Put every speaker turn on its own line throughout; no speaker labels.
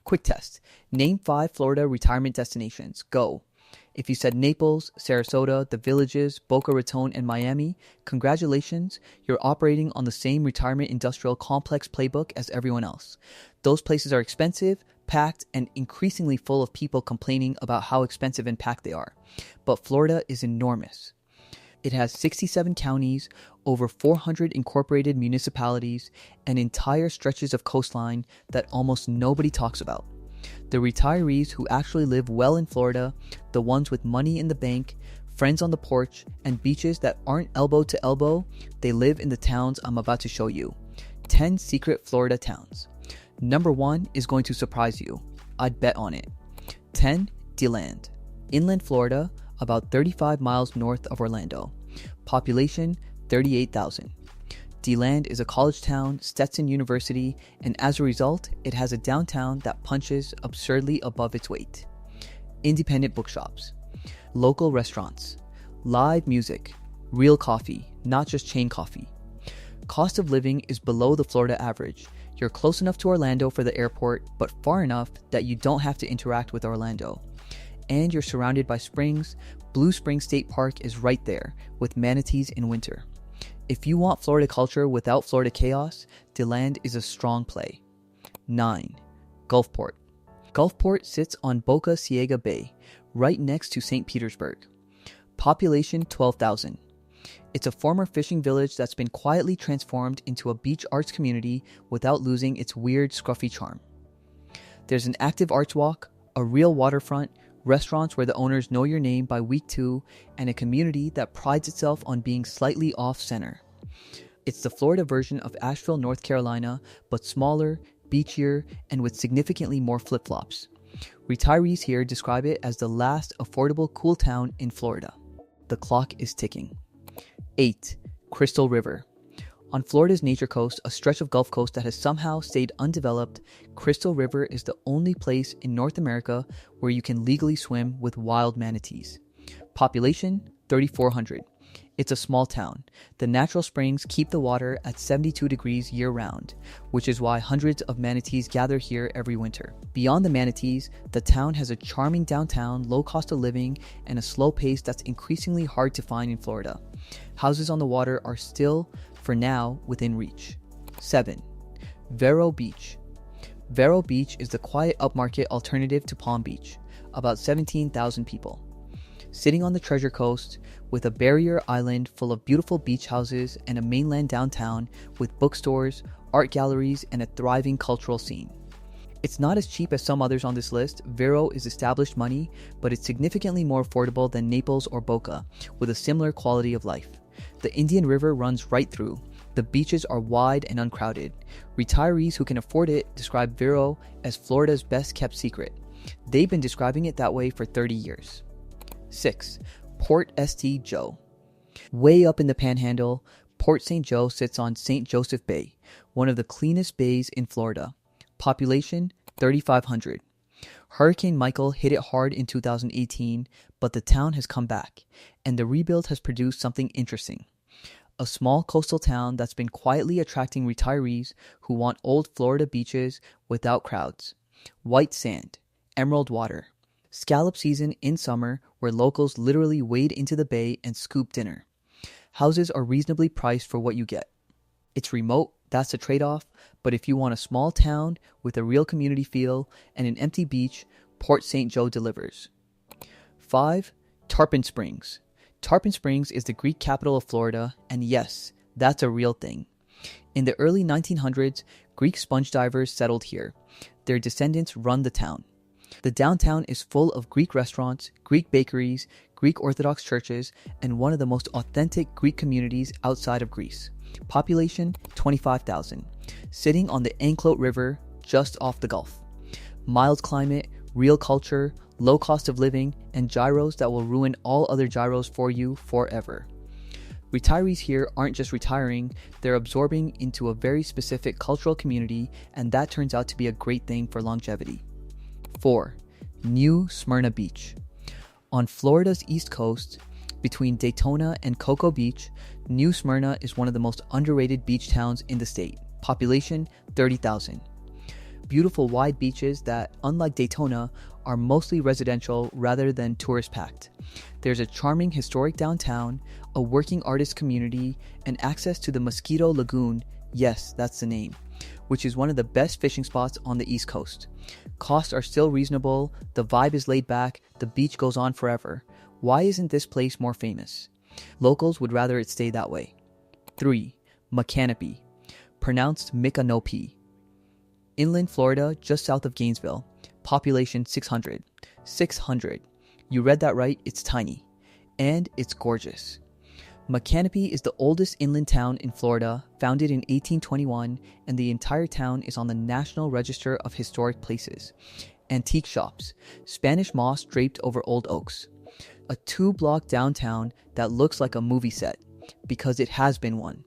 Quick test. Name 5 Florida retirement destinations. Go. If you said Naples, Sarasota, the Villages, Boca Raton, and Miami, congratulations, you're operating on the same retirement industrial complex playbook as everyone else. Those places are expensive, packed, and increasingly full of people complaining about how expensive and packed they are. But Florida is enormous. It has 67 counties, over 400 incorporated municipalities, and entire stretches of coastline that almost nobody talks about. The retirees who actually live well in Florida, the ones with money in the bank, friends on the porch, and beaches that aren't elbow to elbow, they live in the towns I'm about to show you. 10 secret Florida towns. Number 1 is going to surprise you. I'd bet on it. 10. DeLand. Inland Florida, about 35 miles north of Orlando. Population, 38,000. DeLand is a college town, Stetson University, and as a result, it has a downtown that punches absurdly above its weight. Independent bookshops, local restaurants, live music, real coffee, not just chain coffee. Cost of living is below the Florida average. You're close enough to Orlando for the airport, but far enough that you don't have to interact with Orlando. And you're surrounded by springs. Blue Springs State Park is right there, with manatees in winter. If you want Florida culture without Florida chaos, DeLand is a strong play. 9. Gulfport. Gulfport sits on Boca Ciega Bay, right next to St. Petersburg. Population 12,000. It's a former fishing village that's been quietly transformed into a beach arts community without losing its weird, scruffy charm. There's an active arts walk, a real waterfront, restaurants where the owners know your name by week 2, and a community that prides itself on being slightly off-center. It's the Florida version of Asheville, North Carolina, but smaller, beachier, and with significantly more flip-flops. Retirees here describe it as the last affordable cool town in Florida. The clock is ticking. 8. Crystal River. On Florida's Nature Coast, a stretch of Gulf Coast that has somehow stayed undeveloped, Crystal River is the only place in North America where you can legally swim with wild manatees. Population, 3,400. It's a small town. The natural springs keep the water at 72 degrees year-round, which is why hundreds of manatees gather here every winter. Beyond the manatees, the town has a charming downtown, low cost of living, and a slow pace that's increasingly hard to find in Florida. Houses on the water are still, for now, within reach. 7. Vero Beach. Vero Beach is the quiet upmarket alternative to Palm Beach, about 17,000 people. Sitting on the Treasure Coast, with a barrier island full of beautiful beach houses and a mainland downtown with bookstores, art galleries, and a thriving cultural scene. It's not as cheap as some others on this list. Vero is established money, but it's significantly more affordable than Naples or Boca, with a similar quality of life. The Indian River runs right through. The beaches are wide and uncrowded. Retirees who can afford it describe Vero as Florida's best kept secret. They've been describing it that way for 30 years. 6. Port St. Joe. Way up in the Panhandle, Port St. Joe sits on St. Joseph Bay, one of the cleanest bays in Florida. Population, 3,500. Hurricane Michael hit it hard in 2018, but the town has come back, and the rebuild has produced something interesting. A small coastal town that's been quietly attracting retirees who want old Florida beaches without crowds. White sand, emerald water. Scallop season in summer where locals literally wade into the bay and scoop dinner. Houses are reasonably priced for what you get. It's remote, that's a trade-off, but if you want a small town with a real community feel and an empty beach, Port St. Joe delivers. 5. Tarpon Springs. Tarpon Springs is the Greek capital of Florida, and yes, that's a real thing. In the early 1900s, Greek sponge divers settled here. Their descendants run the town. The downtown is full of Greek restaurants, Greek bakeries, Greek Orthodox churches, and one of the most authentic Greek communities outside of Greece. Population, 25,000. Sitting on the Anclote River, just off the Gulf. Mild climate, real culture, low cost of living, and gyros that will ruin all other gyros for you forever. Retirees here aren't just retiring, they're absorbing into a very specific cultural community, and that turns out to be a great thing for longevity. 4. New Smyrna Beach. On Florida's East Coast, between Daytona and Cocoa Beach, New Smyrna is one of the most underrated beach towns in the state. Population, 30,000. Beautiful wide beaches that, unlike Daytona, are mostly residential rather than tourist-packed. There's a charming historic downtown, a working artist community, and access to the Mosquito Lagoon, yes, that's the name, which is one of the best fishing spots on the East Coast. Costs are still reasonable, the vibe is laid back, the beach goes on forever. Why isn't this place more famous? Locals would rather it stay that way. 3. Macanopy, pronounced Micanopy. Inland Florida, just south of Gainesville. Population 600. 600. You read that right, it's tiny. And it's gorgeous. Macanopy is the oldest inland town in Florida, founded in 1821, and the entire town is on the National Register of Historic Places. Antique shops, Spanish moss draped over old oaks. A 2-block downtown that looks like a movie set, because it has been one.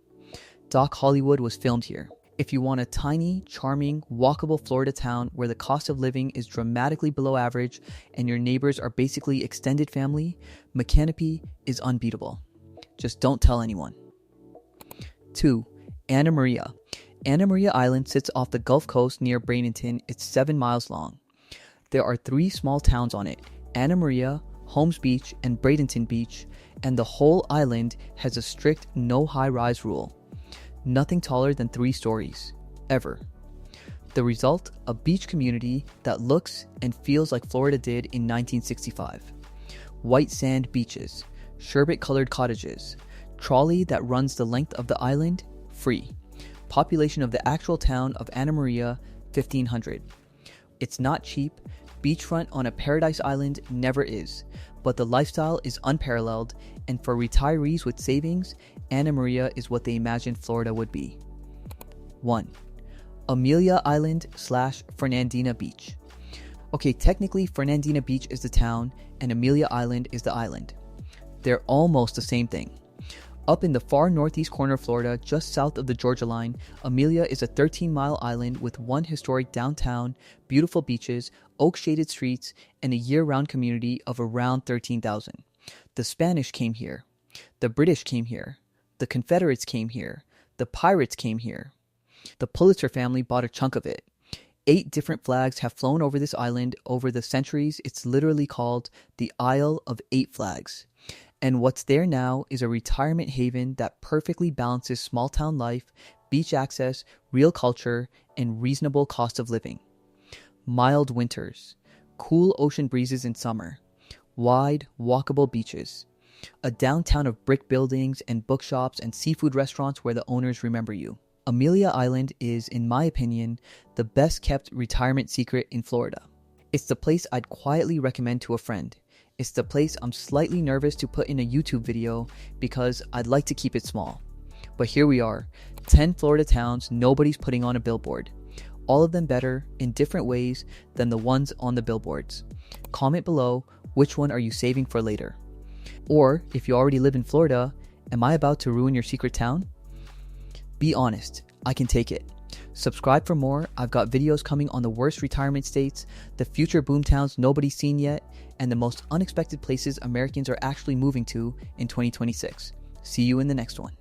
Doc Hollywood was filmed here. If you want a tiny, charming, walkable Florida town where the cost of living is dramatically below average and your neighbors are basically extended family, Macanopy is unbeatable. Just don't tell anyone. 2. Anna Maria. Anna Maria Island sits off the Gulf Coast near Bradenton. It's 7 miles long. There are 3 small towns on it, Anna Maria, Holmes Beach, and Bradenton Beach, and the whole island has a strict no high-rise rule. Nothing taller than 3 stories, ever. The result, a beach community that looks and feels like Florida did in 1965. White sand beaches, sherbet-colored cottages, trolley that runs the length of the island, free. Population of the actual town of Anna Maria, 1,500. It's not cheap, beachfront on a paradise island never is, but the lifestyle is unparalleled, and for retirees with savings, Anna Maria is what they imagined Florida would be. 1. Amelia Island / Fernandina Beach. Okay, technically Fernandina Beach is the town and Amelia Island is the island. They're almost the same thing. Up in the far northeast corner of Florida, just south of the Georgia line, Amelia is a 13-mile island with one historic downtown, beautiful beaches, oak-shaded streets, and a year-round community of around 13,000. The Spanish came here. The British came here. The Confederates came here. The pirates came here. The Pulitzer family bought a chunk of it. 8 different flags have flown over this island over the centuries. It's literally called the Isle of 8 Flags. And what's there now is a retirement haven that perfectly balances small town life, beach access, real culture, and reasonable cost of living. Mild winters, cool ocean breezes in summer, wide, walkable beaches, a downtown of brick buildings and bookshops and seafood restaurants where the owners remember you. Amelia Island is, in my opinion, the best kept retirement secret in Florida. It's the place I'd quietly recommend to a friend. It's the place I'm slightly nervous to put in a YouTube video because I'd like to keep it small. But here we are, 10 Florida towns nobody's putting on a billboard. All of them better, in different ways, than the ones on the billboards. Comment below, which one are you saving for later? Or, if you already live in Florida, am I about to ruin your secret town? Be honest, I can take it. Subscribe for more. I've got videos coming on the worst retirement states, the future boomtowns nobody's seen yet, and the most unexpected places Americans are actually moving to in 2026. See you in the next one.